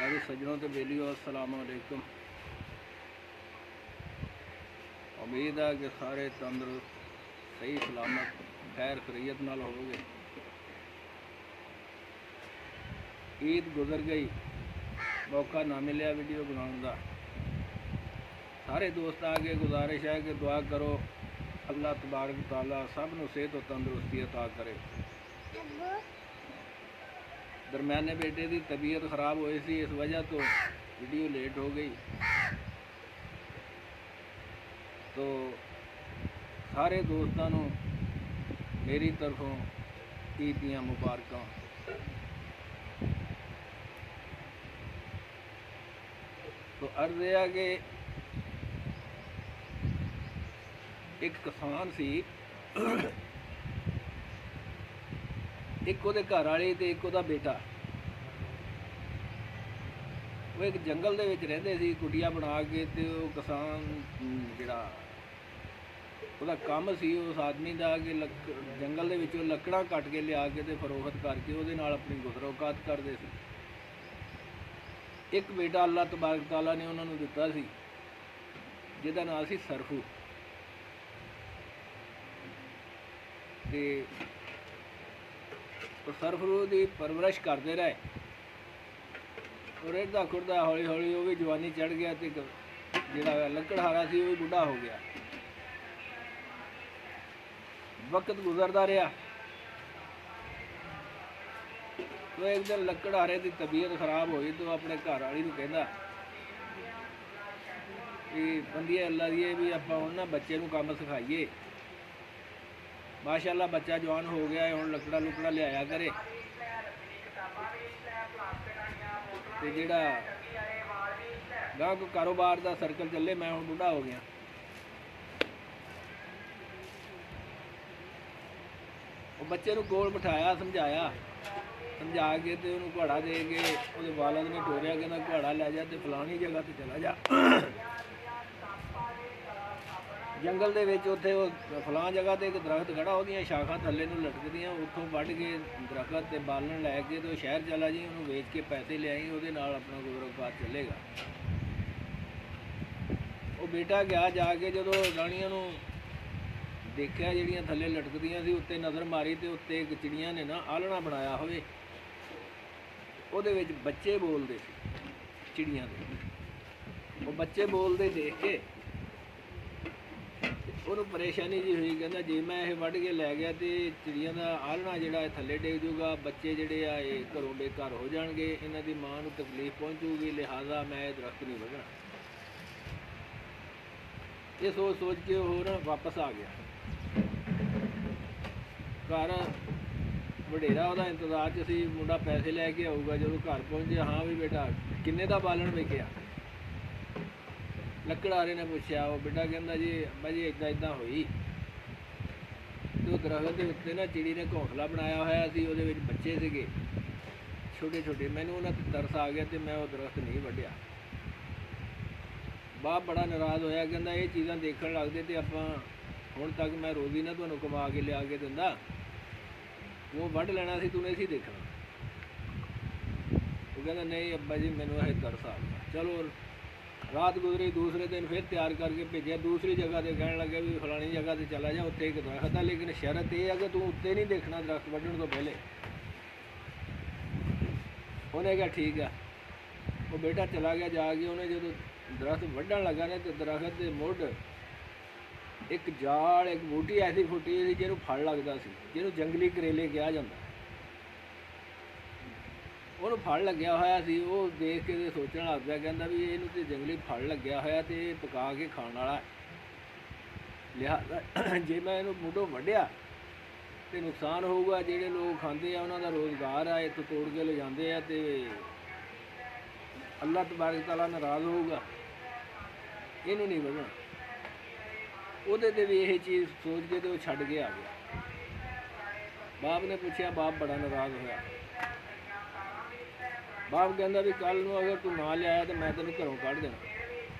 मेरे सज्जनों तो बेलियो अस्सलाम वालेकुम। उम्मीद है कि सारे तंदुरुस्त सही सलामत खैर खरीयत नाल होवोगे। ईद गुजर गई, मौका ना मिलिया वीडियो बनाने का। सारे दोस्त आगे गुजारिश है कि दुआ करो अल्लाह तबारक तआला सब नूं सेहत और तंदुरुस्ती अता करे। दरम्याने बेटे की तबीयत खराब हुई सी, इस वजह तो वीडियो लेट हो गई। तो सारे दोस्तों नूं मेरी तरफों ईद दियां मुबारकां। तो अर्ज़ है कि एक किसान सी, एक उहदे घर वाली ते एक उहदा बेटा। वो एक जंगल दे विच रहिंदे सी कुटिया बना के। ते वो किसान जिहड़ा उहदा काम सी उस आदमी दा कि जंगल दे विचों लकड़ां कट के लिया के ते फरोख्त करके उहदे नाल अपनी गुज़र-औकात करदे सी। एक बेटा अल्लाह तबारक तआला ने उन्हां नूं दित्ता सी जिहदा नाम सी सरफू। ते सरफरू की परवरिश करते रहे और रिढ़दा खुरदा हौली हौली वो भी जवानी चढ़ गया। तो जिहड़ा लकड़हारा सी वो भी बुढ़ा हो गया। वक्त गुजरता रहा तो एक दिन लकड़हारे की तबीयत खराब हुई तो अपने घर वाली नूं कहंदा कि बंदिए अल्लाह दी भी आपां उन्हां बच्चे नूं काम सिखाईए। माशाअल्लाह बच्चा जवान हो गया है, हुण लकड़ा लुकड़ा लियाया करे। ते जिहड़ा गांह को कारोबार का सर्कल चले, मैं हुण बुढ़ा हो गया। वो बच्चे नूं कोल बिठाया, समझाया, समझा के ते उहनूं घोड़ा दे के उहदे वालद ने टोरिया, कहंदा घोड़ा लै जा ते फलानी जगह ते चला जा। जंगल दे विच उत्थे फलां जगह ते एक दरख्त खड़ा, उहदियां शाखां थल्ले नूं लटकदियां, उत्थों वढ के दरख्त ते बालन लैके तो शहर चला जी, उहनूं वेच के पैसे लियाई, उहदे नाल अपना गुज़र-औकात चलेगा। वो बेटा गया जाके जदों राणियां नूं देखिया जिहड़ियां थल्ले लटकदियां सी, उत्ते नज़र मारी तो उत्ते एक चिड़ियां ने ना आलना बनाया होवे, उहदे विच बच्चे बोलदे सी चिड़ियां दे। वो बच्चे बोलदे देख के ਉਹਨੂੰ परेशानी जी हुई, कहना जे मैं ये वढ़ के लै गया तो चिड़ियां का आलना जिहड़ा थल्ले डिग जूगा, बच्चे जिहड़े आ ये घरों बेघर हो जाणगे, इन्हां दी मां नूं तकलीफ पहुँचूगी, लिहाजा मैं ये दरख्त नहीं वढ़ना। ये सोच सोच के वो ना वापस आ गया घर। वडेरा उहदा इंतजार च सी, मुंडा पैसे लैके आऊगा। जदों घर पहुँचे, हाँ भी बेटा किन्ने दा बालन विकिया? लकड़हारे ने पूछा। वो बेटा कहंदा जी अब्बा जी इदां इदां होई। तो दरख्त के उत्ते ना चिड़ी ने घोंसला बनाया होया सी, उहदे विच बच्चे सीगे छोटे छोटे। मैनूं उन्हां ते तरस आ गया तो मैं वो दरख्त नहीं वढ़िया। बाप बड़ा नाराज़ होया, कहंदा ये चीज़ां देखण लगदे ते आपां हुण तक मैं रोज़ी ना तुहानूं कमा के लिया के दिंदा, वो वढ़ लेना सी, तूं नहीं सी देखना। वो कहंदा नहीं अब्बा जी मैनूं ये तरस आ गया। चलो रात गुजरी, दूसरे दिन फिर तैयार करके भेजा दूसरी जगह से। कहने लगे भी फलानी जगह से चला जा, उत्ते एक दरख्त है, लेकिन शर्त यह है कि तू उत्ते नहीं देखना दरख्त वढ़न तो पहले। उन्हें कहा ठीक है। वो बेटा चला गया जाके। उन्हें जो दरख्त वढ़न लगा ने तो दरख्त के मुढ़ एक जाल, एक बूटी ऐसी फुटी थी जिन्हों फड़ लगता सी, जिन्हों जंगली करेले कहा जाता। ਉਹਨੂੰ ਫੜ ਲੱਗਿਆ ਹੋਇਆ ਸੀ। ਉਹ ਦੇਖ ਕੇ ਸੋਚਣ ਲੱਗ ਪਿਆ, ਕਹਿੰਦਾ ਵੀ ਇਹਨੂੰ ਤੇ ਜੰਗਲੀ ਫੜ ਲੱਗਿਆ ਹੋਇਆ ਤੇ ਪਕਾ ਕੇ ਖਾਣ ਵਾਲਾ, ਲਿਹਾਜ਼ਾ ਜੇ ਮੈਂ ਇਹਨੂੰ ਮੁੱਢੋਂ ਵੱਢਿਆ ਤੇ ਨੁਕਸਾਨ ਹੋਊਗਾ। ਜਿਹੜੇ ਲੋਕ ਖਾਂਦੇ ਆ ਉਹਨਾਂ ਦਾ ਰੋਜ਼ਗਾਰ ਆ, ਇੱਥੋਂ ਤੋੜ ਕੇ ਲਿਜਾਂਦੇ ਆ ਤੇ ਅੱਲਾਹ ਤਬਾਰਕ ਤਆਲਾ ਨਾਰਾਜ਼ ਹੋਊਗਾ। ਇਹਨੂੰ ਨਹੀਂ ਵੱਢਣਾ। ਉਹਦੇ ਤੇ ਵੀ ਇਹ ਚੀਜ਼ ਸੋਚ ਕੇ ਤੇ ਉਹ ਛੱਡ ਕੇ ਆ ਗਿਆ। ਬਾਪ ਨੇ ਪੁੱਛਿਆ, ਬਾਪ ਬੜਾ ਨਾਰਾਜ਼ ਹੋਇਆ। बाप कहता भी कल नूं अगर तू ना लिया तो मैं तेन घरों कढ़ देना।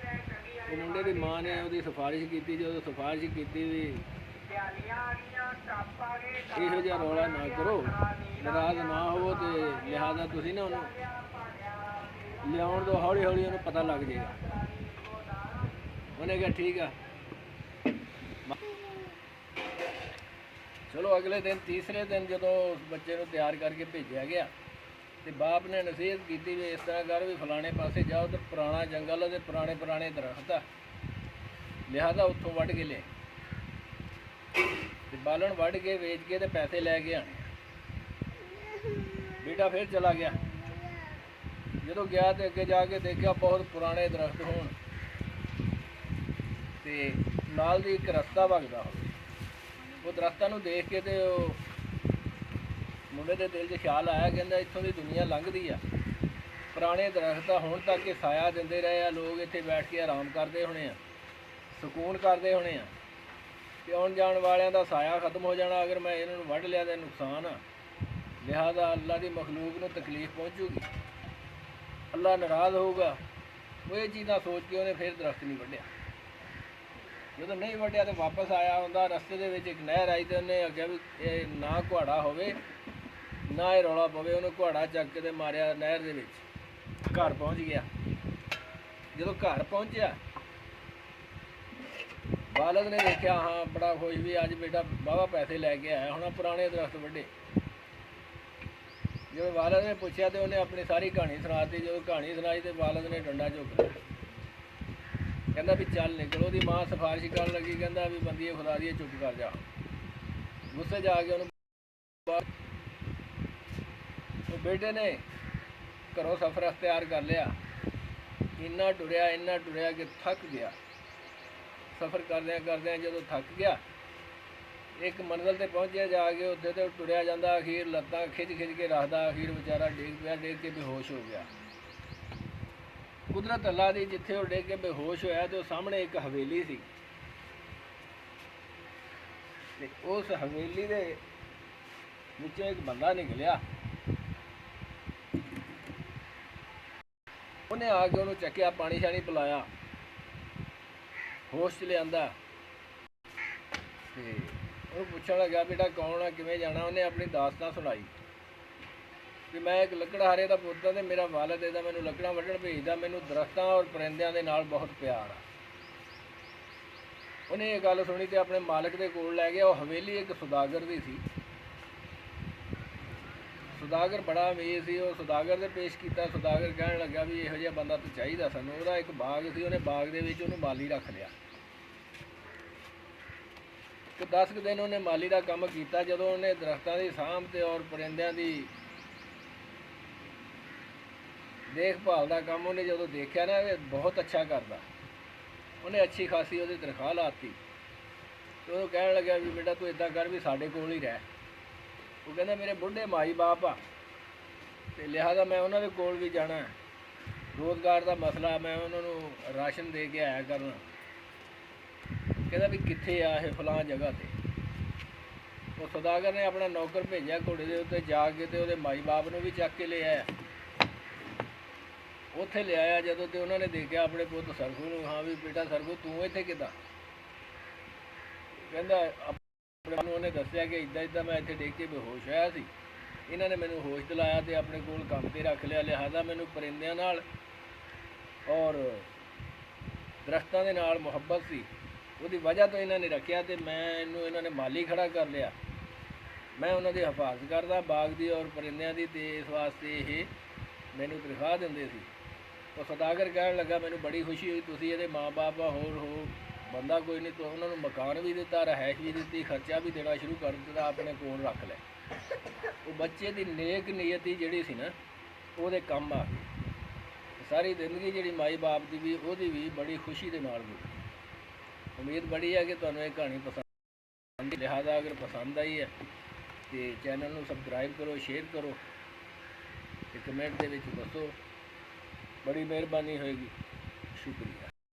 वो मुंडे की माँ ने उसकी सिफारिश की, जो सिफारिश की भी इहो जिहा रौला ना करो, नाराज़ ना हो, तो लिहाजा तुसीं ना उन्होंने ਲਿਆਉਣ ਤੋਂ ਹੌਲੀ ਹੌਲੀ ਉਹਨੂੰ ਪਤਾ ਲੱਗ ਜਾਏਗਾ। ਉਹਨੇ ਕਿਹਾ ਠੀਕ ਆ। ਚਲੋ ਅਗਲੇ ਦਿਨ ਤੀਸਰੇ ਦਿਨ ਜਦੋਂ ਉਸ ਬੱਚੇ ਨੂੰ ਤਿਆਰ ਕਰਕੇ ਭੇਜਿਆ ਗਿਆ ਤੇ ਬਾਪ ਨੇ ਨਸੀਹਤ ਕੀਤੀ ਵੀ ਇਸ ਤਰ੍ਹਾਂ ਕਰ ਵੀ ਫਲਾਣੇ ਪਾਸੇ ਜਾਓ ਤੇ ਪੁਰਾਣਾ ਜੰਗਲ ਤੇ ਪੁਰਾਣੇ ਦਰਖਤ ਆ, ਲਿਹਾਜ਼ਾ ਉੱਥੋਂ ਵੱਢ ਕੇ ਲਿਆ ਤੇ ਬਾਲਣ ਵੱਢ ਕੇ ਵੇਚ ਕੇ ਤੇ ਪੈਸੇ ਲੈ ਕੇ ਆਣੇ। ਬੇਟਾ ਫਿਰ ਚਲਾ ਗਿਆ। ਜਦੋਂ ਗਿਆ ਤੇ ਅੱਗੇ ਜਾ ਕੇ ਦੇਖਿਆ ਬਹੁਤ ਪੁਰਾਣੇ ਦਰਖਤ ਹੋਣ ਤੇ ਨਾਲ ਦੀ ਇੱਕ ਰਸਤਾ ਵਗਦਾ ਹੋਵੇ। ਉਹ ਦਰਖਤਾਂ ਨੂੰ ਦੇਖ ਕੇ ਤੇ ਉਹ ਮੁੰਡੇ ਦੇ ਦਿਲ 'ਚ ਖਿਆਲ ਆਇਆ, ਕਹਿੰਦਾ ਇੱਥੋਂ ਦੀ ਦੁਨੀਆ ਲੰਘਦੀ ਆ, ਪੁਰਾਣੇ ਦਰਖਤ ਆ, ਹੁਣ ਤੱਕ ਇਹ ਸਾਇਆ ਦਿੰਦੇ ਰਹੇ ਆ, ਲੋਕ ਇੱਥੇ ਬੈਠ ਕੇ ਆਰਾਮ ਕਰਦੇ ਹੋਣੇ ਆ, ਸਕੂਨ ਕਰਦੇ ਹੋਣੇ ਆ, ਤੇ ਆਉਣ ਜਾਣ ਵਾਲਿਆਂ ਦਾ ਸਾਇਆ ਖਤਮ ਹੋ ਜਾਣਾ। ਅਗਰ ਮੈਂ ਇਹਨਾਂ ਨੂੰ ਵੱਢ ਲਿਆ ਤਾਂ ਨੁਕਸਾਨ ਆ, ਲਿਹਾਜ਼ਾ ਅੱਲਾ ਦੀ ਮਖਲੂਕ ਨੂੰ ਤਕਲੀਫ ਪਹੁੰਚੂਗੀ, ਅੱਲਾ ਨਾਰਾਜ਼ ਹੋਊਗਾ। ਉਹ ਇਹ ਚੀਜ਼ਾਂ ਸੋਚ ਕੇ ਉਹਨੇ ਫਿਰ ਦਰਖਤ ਨਹੀਂ ਵੱਢਿਆ। ਜਦੋਂ ਨਹੀਂ ਵੱਢਿਆ ਤਾਂ ਵਾਪਸ ਆਇਆ ਹੁੰਦਾ, ਰਸਤੇ ਦੇ ਵਿੱਚ ਇੱਕ ਨਹਿਰ ਆਈ ਤੇ ਉਹਨੇ ਆਖਿਆ ਵੀ ਇਹ ਨਾ ਘੁਆੜਾ ਹੋਵੇ ਨਾ ਇਹ ਰੌਲਾ ਪਵੇ। ਉਹਨੂੰ ਘੁਆੜਾ ਚੱਕ ਕੇ ਤੇ ਮਾਰਿਆ ਨਹਿਰ ਦੇ ਵਿੱਚ, ਘਰ ਪਹੁੰਚ ਗਿਆ। ਜਦੋਂ ਘਰ ਪਹੁੰਚਿਆ ਬਾਲਦ ਨੇ ਦੇਖਿਆ, ਹਾਂ ਬੜਾ ਖੁਸ਼ ਵੀ ਅੱਜ ਬੇਟਾ ਵਾਹਵਾ ਪੈਸੇ ਲੈ ਕੇ ਆਇਆ ਹੋਣਾ, ਪੁਰਾਣੇ ਦਰਖਤ ਵੱਢੇ। ਜਦੋਂ ਬਾਲਦ ਨੇ ਪੁੱਛਿਆ ਤੇ ਉਹਨੇ ਆਪਣੀ ਸਾਰੀ ਕਹਾਣੀ ਸੁਣਾਤੀ। ਜਦੋਂ ਕਹਾਣੀ ਸੁਣਾਈ ਤੇ ਬਾਲਦ ਨੇ ਡੰਡਾ ਚੁੱਕ ਲਿਆ, ਕਹਿੰਦਾ ਵੀ ਚੱਲ ਨਿਕਲ। ਉਹਦੀ ਮਾਂ ਸਿਫਾਰਿਸ਼ ਕਰਨ ਲੱਗੀ, ਕਹਿੰਦਾ ਵੀ ਬੰਦੀਏ ਖੁਦਾ ਦੀ ਚੁੱਪ ਕਰ ਜਾ। ਗੁੱਸੇ ਜਾ ਕੇ ਉਹਨੂੰ ਉਹ ਬੇਟੇ ਨੇ ਘਰੋਂ ਸਫ਼ਰ ਅਖਤਿਆਰ ਕਰ ਲਿਆ। ਇੰਨਾ ਟੁਰਿਆ ਕਿ ਥੱਕ ਗਿਆ। ਸਫ਼ਰ ਕਰਦਿਆਂ ਜਦੋਂ ਥੱਕ ਗਿਆ, ਇੱਕ ਮੰਜ਼ਿਲ 'ਤੇ ਪਹੁੰਚਿਆ ਜਾ ਕੇ, ਉੱਥੇ ਤੇ ਟੁਰਿਆ ਜਾਂਦਾ, ਅਖੀਰ ਲੱਤਾਂ ਖਿੱਚ ਕੇ ਰੱਖਦਾ, ਅਖੀਰ ਵਿਚਾਰਾ ਡੇਗ ਕੇ ਬੇਹੋਸ਼ ਹੋ ਗਿਆ। ਕੁਦਰਤ ਅੱਲਾ ਦੀ, ਜਿੱਥੇ ਉਹ ਡਿੱਗ ਕੇ ਬੇਹੋਸ਼ ਹੋਇਆ ਤੇ ਉਹ ਸਾਹਮਣੇ ਇੱਕ ਹਵੇਲੀ ਸੀ ਤੇ ਉਸ ਹਵੇਲੀ ਦੇ ਵਿੱਚੋਂ ਇੱਕ ਬੰਦਾ ਨਿਕਲਿਆ। ਉਹਨੇ ਆ ਕੇ ਉਹਨੂੰ ਚੱਕਿਆ, ਪਾਣੀ ਸ਼ਾਣੀ ਪਿਲਾਇਆ, ਹੋਸ਼ 'ਚ ਲਿਆਂਦਾ ਤੇ ਉਹਨੂੰ ਪੁੱਛਣ ਲੱਗਾ ਬੇਟਾ ਕੌਣ ਆ, ਕਿਵੇਂ ਜਾਣਾ। ਉਹਨੇ ਆਪਣੀ ਦਾਸਤਾਨ ਸੁਣਾਈ ਕਿ ਮੈਂ ਇੱਕ ਲੱਕੜਹਾਰੇ ਦਾ ਪੁੱਤ ਹਾਂ ਤੇ ਮੇਰਾ ਵਾਲਿਦ ਇਹਦਾ ਮੈਨੂੰ ਲੱਕੜਾਂ ਵੱਢਣ ਭੇਜਦਾ, ਮੈਨੂੰ ਦਰਖਤਾਂ ਔਰ ਪਰਿੰਦਿਆਂ ਦੇ ਨਾਲ ਬਹੁਤ ਪਿਆਰ ਆ। ਉਹਨੇ ਇਹ ਗੱਲ ਸੁਣੀ ਤੇ ਆਪਣੇ ਮਾਲਕ ਦੇ ਕੋਲ ਲੈ ਗਿਆ। ਉਹ ਹਵੇਲੀ ਇੱਕ ਸੁਦਾਗਰ ਦੀ ਸੀ। ਸੁਦਾਗਰ ਬੜਾ ਅਮੀਰ ਸੀ। ਉਹ ਸੁਦਾਗਰ ਦੇ ਪੇਸ਼ ਕੀਤਾ। ਸੁਦਾਗਰ ਕਹਿਣ ਲੱਗਾ ਵੀ ਇਹੋ ਜਿਹਾ ਬੰਦਾ ਤਾਂ ਚਾਹੀਦਾ ਸਾਨੂੰ। ਉਹਦਾ ਇੱਕ ਬਾਗ ਸੀ, ਉਹਨੇ ਬਾਗ ਦੇ ਵਿੱਚ ਉਹਨੂੰ ਮਾਲੀ ਰੱਖ ਲਿਆ ਤੇ 10 ਦਿਨ ਉਹਨੇ ਮਾਲੀ ਦਾ ਕੰਮ ਕੀਤਾ। ਜਦੋਂ ਉਹਨੇ ਦਰਖਤਾਂ ਦੀ ਸਾਂਭ ਤੇ ਔਰ ਪਰਿੰਦਿਆਂ ਦੀ ਦੇਖਭਾਲ ਦਾ ਕੰਮ ਉਹਨੇ ਜਦੋਂ ਦੇਖਿਆ ਨਾ ਇਹ ਬਹੁਤ ਅੱਛਾ ਕਰਦਾ, ਉਹਨੇ ਅੱਛੀ ਖਾਸੀ ਉਹਦੀ ਤਨਖਾਹ ਲਾਤੀ ਤੇ ਉਹ ਕਹਿਣ ਲੱਗਾ ਵੀ ਬੇਟਾ ਤੂੰ ਇੱਦਾਂ ਕਰ ਵੀ ਸਾਡੇ ਕੋਲ ਹੀ ਰਹਿ। ਉਹ ਕਹਿੰਦਾ ਮੇਰੇ ਬੁੱਢੇ ਮਾਈ ਬਾਪ ਆ ਤੇ ਲਿਹਾਜ਼ਾ ਮੈਂ ਉਹਨਾਂ ਦੇ ਕੋਲ ਵੀ ਜਾਣਾ, ਰੋਜ਼ਗਾਰ ਦਾ ਮਸਲਾ, ਮੈਂ ਉਹਨਾਂ ਨੂੰ ਰਾਸ਼ਨ ਦੇ ਕੇ ਆਇਆ ਕਰਨਾ। ਕਹਿੰਦਾ ਵੀ ਕਿੱਥੇ ਆ ਇਹ, ਫਲਾਂ ਜਗ੍ਹਾ 'ਤੇ। ਉਹ ਸੁਦਾਗਰ ਨੇ ਆਪਣਾ ਨੌਕਰ ਭੇਜਿਆ, ਘੋੜੇ ਦੇ ਉੱਤੇ ਜਾ ਕੇ ਤੇ ਉਹਦੇ ਮਾਈ ਬਾਪ ਨੂੰ ਵੀ ਚੱਕ ਕੇ ਲੈ ਆਇਆ। ਉੱਥੇ ਲਿਆਇਆ ਜਦੋਂ ਤੇ ਉਹਨਾਂ ਨੇ ਦੇਖਿਆ ਆਪਣੇ ਪੁੱਤ ਸਰਗੂ ਨੂੰ, ਹਾਂ ਵੀ ਬੇਟਾ ਸਰਗੂ ਤੂੰ ਇੱਥੇ ਕਿੱਦਾਂ। ਕਹਿੰਦਾ ਆਪਣੇ ਨੂੰ ਉਹਨੇ ਦੱਸਿਆ ਕਿ ਇੱਦਾਂ ਮੈਂ ਇੱਥੇ ਡਿੱਗ ਕੇ ਬੇਹੋਸ਼ ਹੋਇਆ ਸੀ, ਇਹਨਾਂ ਨੇ ਮੈਨੂੰ ਹੋਸ਼ ਦਿਲਾਇਆ ਤੇ ਆਪਣੇ ਕੋਲ ਕੰਮ 'ਤੇ ਰੱਖ ਲਿਆ। ਲਿਹਾਜ਼ਾ ਮੈਨੂੰ ਪਰਿੰਦਿਆਂ ਨਾਲ ਔਰ ਦਰਖਤਾਂ ਦੇ ਨਾਲ ਮੁਹੱਬਤ ਸੀ, ਉਹਦੀ ਵਜ੍ਹਾ ਤੋਂ ਇਹਨਾਂ ਨੇ ਰੱਖਿਆ ਤੇ ਇਹਨਾਂ ਨੇ ਮਾਲੀ ਖੜਾ ਕਰ ਲਿਆ। ਮੈਂ ਉਹਨਾਂ ਦੀ ਹਿਫਾਜ਼ਤ ਕਰਦਾ ਬਾਗ ਦੀ ਔਰ ਪਰਿੰਦਿਆਂ ਦੀ, ਤੇ ਇਸ ਵਾਸਤੇ ਇਹ ਮੈਨੂੰ ਤਨਖਾਹ ਦਿੰਦੇ ਸੀ। ਉਹ ਸੁਦਾਗਰ ਕਹਿਣ ਲੱਗਾ ਮੈਨੂੰ ਬੜੀ ਖੁਸ਼ੀ ਹੋਈ, ਤੁਸੀਂ ਇਹਦੇ ਮਾਂ ਬਾਪ ਆ, ਹੋਰ ਬੰਦਾ ਕੋਈ ਨਹੀਂ। ਤਾਂ ਉਹਨਾਂ ਨੂੰ ਮਕਾਨ ਵੀ ਦਿੱਤਾ, ਰਿਹਾਇਸ਼ ਵੀ ਦਿੱਤੀ, ਖਰਚਾ ਵੀ ਦੇਣਾ ਸ਼ੁਰੂ ਕਰ ਦਿੱਤਾ, ਆਪਣੇ ਕੋਲ ਰੱਖ ਲਿਆ। ਉਹ ਬੱਚੇ ਦੀ ਨੇਕ ਨੀਅਤੀ ਜਿਹੜੀ ਸੀ ਨਾ ਉਹਦੇ ਕੰਮ ਆ ਗਈ। ਸਾਰੀ ਜ਼ਿੰਦਗੀ ਜਿਹੜੀ ਮਾਈ ਬਾਪ ਦੀ ਵੀ ਉਹਦੀ ਵੀ ਬੜੀ ਖੁਸ਼ੀ ਦੇ ਨਾਲ ਗੁਜ਼ਰੀ। ਉਮੀਦ ਬੜੀ ਹੈ ਕਿ ਤੁਹਾਨੂੰ ਇਹ ਕਹਾਣੀ ਪਸੰਦ, ਲਿਹਾਜ਼ਾ ਅਗਰ ਪਸੰਦ ਆਈ ਹੈ ਤੇ ਚੈਨਲ ਨੂੰ ਸਬਸਕ੍ਰਾਈਬ ਕਰੋ, ਸ਼ੇਅਰ ਕਰੋ ਤੇ ਕਮੈਂਟ ਦੇ ਵਿੱਚ ਦੱਸੋ, ਬੜੀ ਮਿਹਰਬਾਨੀ ਹੋਏਗੀ। ਸ਼ੁਕਰੀਆ।